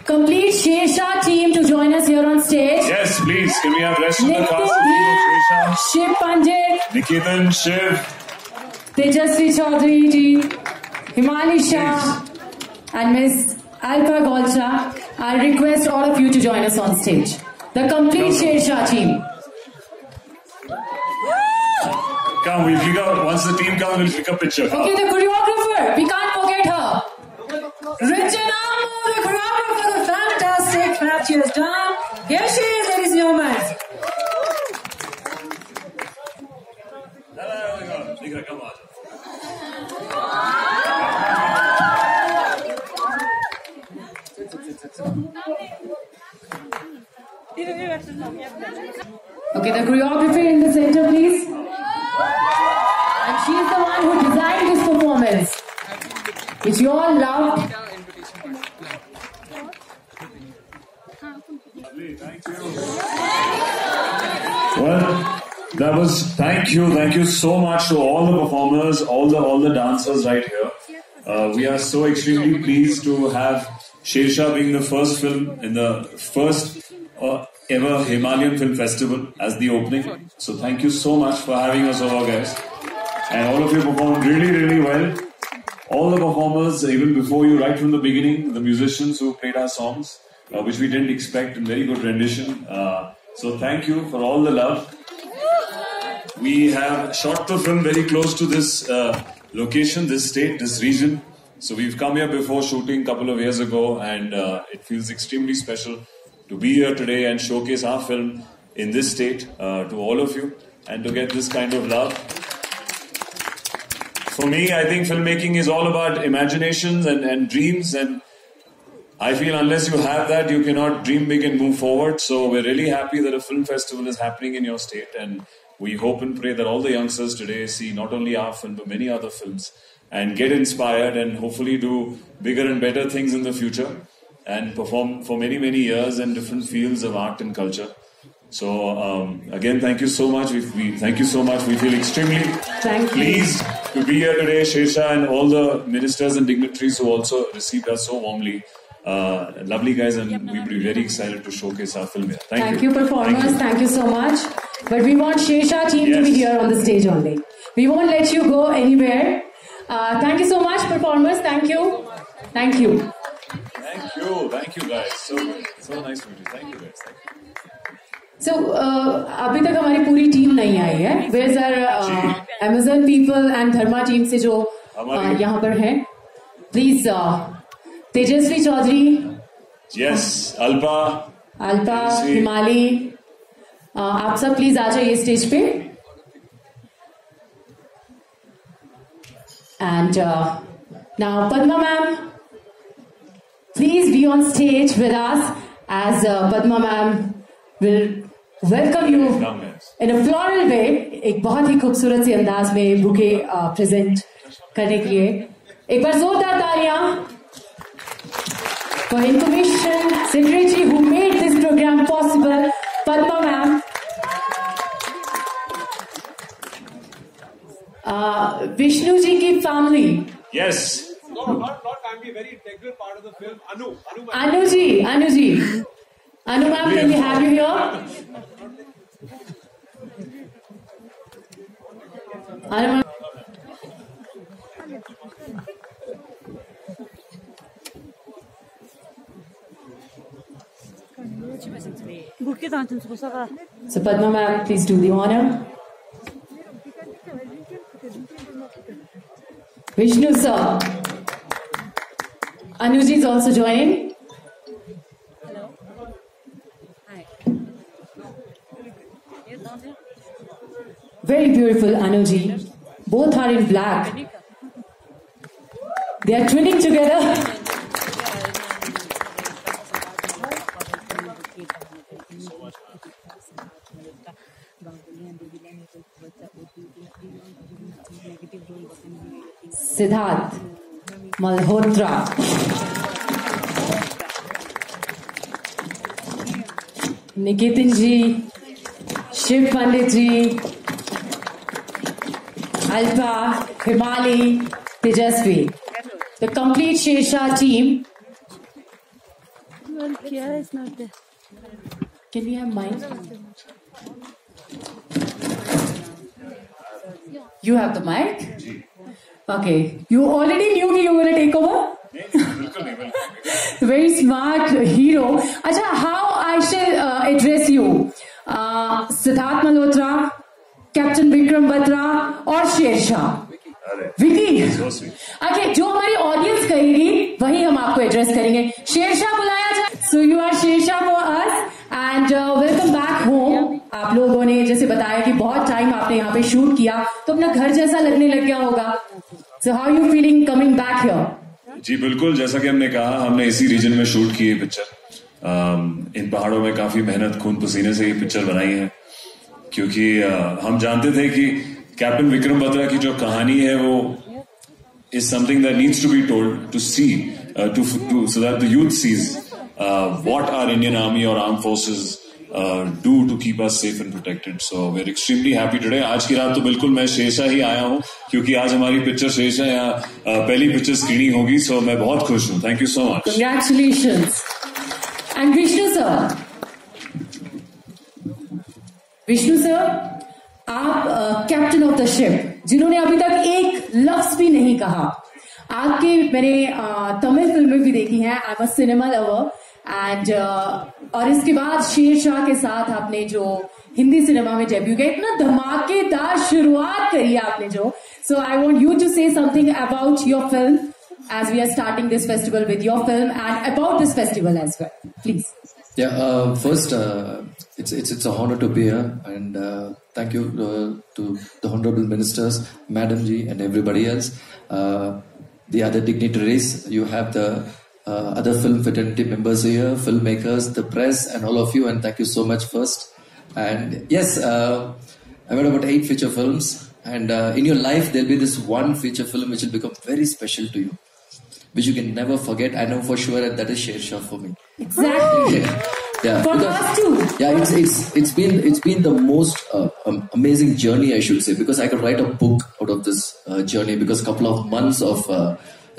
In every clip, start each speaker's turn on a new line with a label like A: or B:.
A: complete Shersha team to join us here on stage.
B: Yes, please. Can we have rest of the cast of Shersha?
A: Shiv Pandit,
B: Niketan, Shiv,
A: Tejasvi Chaudhary ji, Himali Shah, and Miss Alpa Golcha. I request all of you to join us on stage. The complete Shersha team.
B: Come, we'll pick up. Once the team comes, we'll pick a picture.
A: Okay, the choreographer. We can't forget her. Rachana, the choreographer, the fantastic match she has done. Here she is, ladies and gentlemen.
B: Come on.
A: Okay, the choreographer in the center, please. And she is the one who designed this performance, which you all loved.
B: Thank you. Well, that was thank you so much to all the performers, all the dancers right here. We are so extremely pleased to have Shersha being the first film in the first ever Himalayan Film Festival as the opening. So thank you so much for having us over, guys. And all of you performed really, really well. All the performers, even before you, right from the beginning, the musicians who played our songs, which we didn't expect, in very good rendition. So thank you for all the love. We have shot the film very close to this location, this state, this region. So we've come here before shooting a couple of years ago, and it feels extremely special to be here today and showcase our film in this state to all of you and to get this kind of love. For me, I think filmmaking is all about imaginations and dreams, and I feel unless you have that, you cannot dream big and move forward. So we're really happy that a film festival is happening in your state, and we hope and pray that all the youngsters today see not only our film but many other films and get inspired and hopefully do bigger and better things in the future and perform for many, many years in different fields of art and culture. So again, thank you so much. Thank you so much. We feel extremely pleased to be here today, Shersha, and all the ministers and dignitaries who also received us so warmly. Lovely guys, and we'll be very excited to showcase our film here. Thank you.
A: Performers. Thank you so much. But we want Shersha team to be here on the stage only. We won't let you go anywhere. Thank you so much, performers. Thank you. Thank you.
B: Thank you guys. So nice to meet you. Thank you guys. Thank you.
A: So अभी तक हमारी पूरी team नहीं आई है. Where's our Amazon people and Dharma team से जो यहाँ पर हैं? Please, Tejasvi Chaudhary.
B: Yes, Alpa,
A: Himali. आप सब प्लीज आ जाइए स्टेज पे. And now Padma ma'am, please be on stage with us as Padma ma'am will welcome you in a floral way. एक बहुत ही खूबसूरत सी अंदाज में बुके प्रेजेंट करने के लिए एक बार जोरदार तालियां for Information Secretary who made this program possible, Padma ma'am. Vishnu ji ki family.
B: Yes.
C: No, not family, very integral part of the film.
A: Anu ji. Anu ma'am, can we have you here? Anu ma'am. So Padma ma'am, please do the honor. Vishnu sir. Anuji is also joining.
D: Hello. Hi.
A: Very beautiful, Anuji. Both are in black. They are twinning together. Siddharth Malhotra. Niketan ji, Shiv Pandit ji, Alpa, Himali, Tejasvi. The complete Shersha team.
D: Well, Kiara is not there.
A: Can we have mine? You have the mic? Okay. You already knew you were going to take over? Very smart hero. Acha, how I shall address you? Siddharth Malhotra, Captain Vikram Batra और Sher Shah. Vicky. Okay, जो हमारी audience कहेगी वही हम आपको address करेंगे. शेरशाह बुलाया जाए. So you are Sher Shah for us and welcome back home. आप लोगों ने जैसे बताया कि बहुत टाइम आपने यहाँ पे शूट किया तो अपना घर जैसा लगने लग गया होगा. So how are you feeling coming back here?
B: जी बिल्कुल, जैसा कि हमने कहा, हमने इसी रीजन में शूट की है पिक्चर. इन पहाड़ों में काफी मेहनत खून पसीने से ये पिक्चर बनाई है क्योंकि हम जानते थे कि कैप्टन विक्रम बत्रा की जो कहानी है वो is something that needs to be told to see so that the youth sees what our Indian Army or armed forces do to keep us safe and protected. So we're extremely happy today. आज की रात तो बिल्कुल मैं शेरशाह ही आया हूँ क्योंकि आज हमारी पिक्चर शेरशाह यहाँ पहली पिक्चर स्क्रीनिंग होगी. So मैं बहुत खुश हूँ. Thank you so much.
A: Congratulations. And Vishnu sir. Vishnu sir, आप कैप्टन ऑफ द शिप जिन्होंने अभी तक एक लफ्ज भी नहीं कहा. आपके मैंने तमिल फिल्में भी देखी हैं. I am a cinema lover and और इसके बाद शेरशाह के साथ आपने जो हिंदी सिनेमा में डेब्यू किया, इतना धमाकेदार शुरुआत करी आपने जो. So I want you to say something about your film as we are starting this festival with your film and about this festival as well, please.
E: Yeah, first it's an honor to be here and thank you to the honorable ministers, Madam Ji and everybody else, the other dignitaries. You have the other film fraternity members here, filmmakers, the press and all of you, and thank you so much first. And yes, I made about 8 feature films and in your life there'll be this one feature film which will become very special to you, which you can never forget. I know for sure that is Shershaah for me.
A: Exactly.
E: Yeah.
A: For us too.
E: Yeah, it's been the most amazing journey, I should say, because I could write a book out of this journey because a couple of months of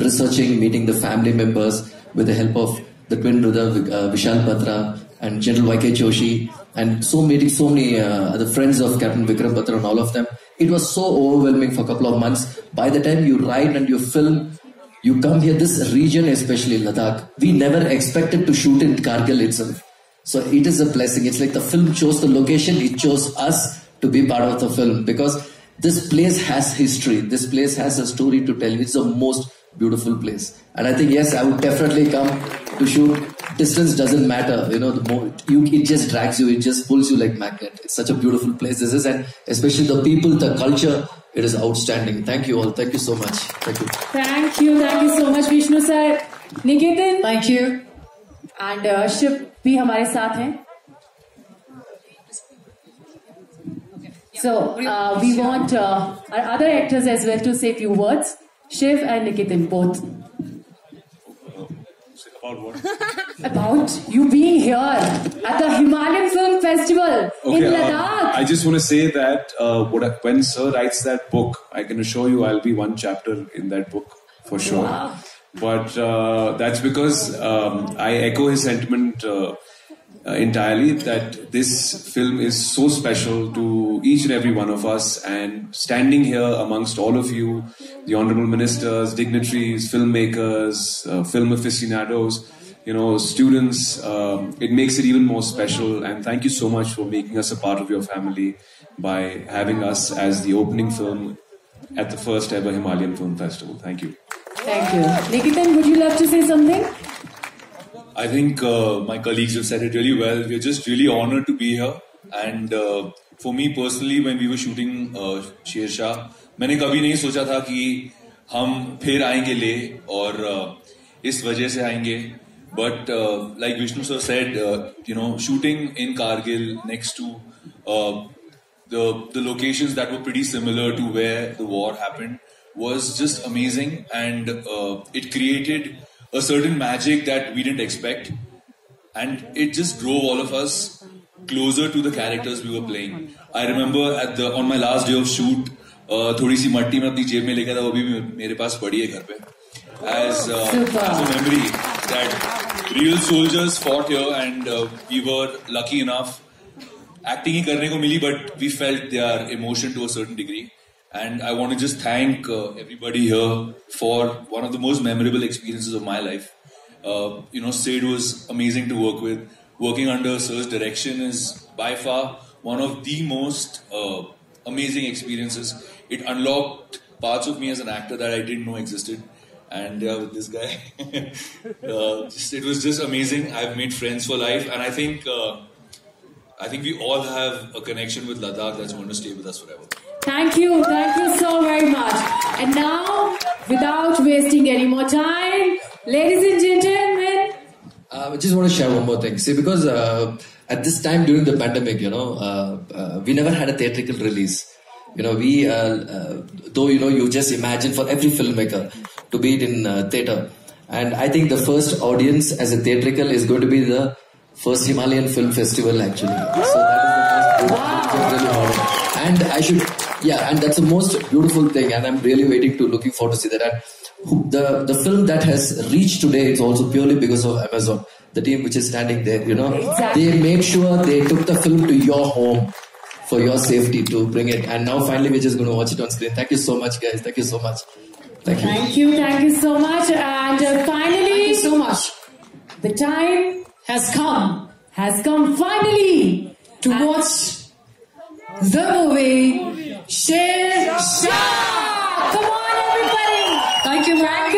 E: researching, meeting the family members with the help of the twin brother Vishal Batra and General Y.K. Joshi and meeting so many other friends of Captain Vikram Batra and all of them. It was so overwhelming for a couple of months. By the time you write and you film, you come here, this region, especially Ladakh, we never expected to shoot in Kargil itself. So it is a blessing. It's like the film chose the location, it chose us to be part of the film because this place has history. This place has a story to tell. It's the most beautiful place. And I think, yes, I would definitely come to shoot. Distance doesn't matter. You know, it just drags you. It just pulls you like magnet. It's such a beautiful place this is. And especially the people, the culture, it is outstanding. Thank you all. Thank you so much. Thank you.
A: Thank you. Thank you so much, Vishnu sir. Niketan.
F: Thank you.
A: And Shiv भी हमारे साथ हैं. So we want our other actors as well to say a few words. Shiv and Niketan both.
B: About what?
A: About you being here at the Himalayan Film Festival in Ladakh.
C: I just want to say that when Sir writes that book, I can assure you I'll be one chapter in that book for sure.
A: Wow.
C: But that's because I echo his sentiment entirely that this film is so special to each and every one of us, and standing here amongst all of you, the honorable ministers, dignitaries, filmmakers, film aficionados, students, it makes it even more special. And thank you so much for making us a part of your family by having us as the opening film at the first ever Himalayan Film Festival. Thank you.
A: Thank you. Niketan, would you love to say something?
G: I think my colleagues have said it really well. We're just really honored to be here. And for me personally, when we were shooting Shershaah, मैंने कभी नहीं सोचा था कि हम फिर आएंगे ले और इस वजह से आएंगे. But like Vishnu sir said, shooting in Kargil next to the locations that were pretty similar to where the war happened was just amazing, and it created a certain magic that we didn't expect, and it just drove all of us closer to the characters we were playing. I remember on my last day of shoot, थोड़ी सी मट्टी मैं अपनी जेब में लेकर था, वो भी मेरे पास पड़ी है घर पे as a memory that real soldiers fought here, and we were lucky enough. Acting hi karne ko mili, but we felt their emotion to a certain degree. And I want to just thank everybody here for one of the most memorable experiences of my life. Sid was amazing to work with. Working under Sir's direction is by far one of the most amazing experiences. It unlocked parts of me as an actor that I didn't know existed. And with this guy, it was just amazing. I've made friends for life, and I think we all have a connection with Ladakh that's going to stay with us forever.
A: Thank you so very much. And now, without wasting any more time, ladies and gentlemen,
E: I just want to share one more thing. See, because at this time during the pandemic, we never had a theatrical release. Though you just imagine for every filmmaker to be it in theatre, and I think the first audience as a theatrical is going to be the first Himalayan Film Festival actually. So that is the most and and that's the most beautiful thing, and I'm really looking forward to see that. And the film that has reached today, it's also purely because of Amazon, the team which is standing there.
A: Exactly.
E: They made sure they took the film to your home for your safety to bring it, and now finally we're just going to watch it on screen. Thank you so much, guys. Thank you so much. Thank you.
A: Thank you so much. And finally, thank you so much. The time has come finally to watch the movie Sher Shah. Come on, everybody.
D: Thank you, Frank.